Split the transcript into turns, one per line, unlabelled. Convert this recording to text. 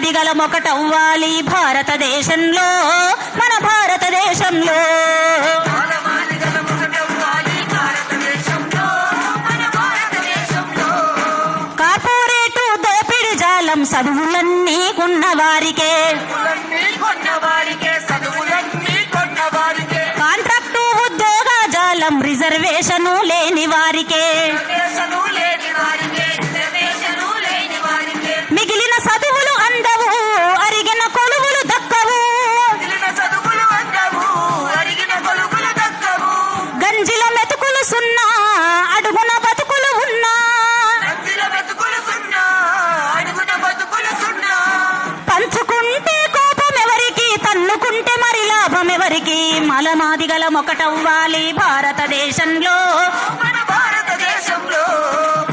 మలమాదిగలం ఒకటవ్వాలి భారతదేశంలో, మన భారతదేశంలో. కార్పొరేటు దోపిడి జాలం చదువులన్నీ కొన్నవారికే, కాంట్రాక్టు ఉద్యోగ జాలం రిజర్వేషను లేని వారికే, మిగిలిన చదువులు అందవు అరిగిన కొలువులు దక్కవు, గంజిల మెతుకులు సున్నా అడుగున బతుకులు ఉన్నా, పంచుకుంటే కోపం ఎవరికి, తన్నుకుంటే మరి లాభం ఎవరికి. మలమాదిగలం ఒకటవ్వాలి భారతదేశంలో,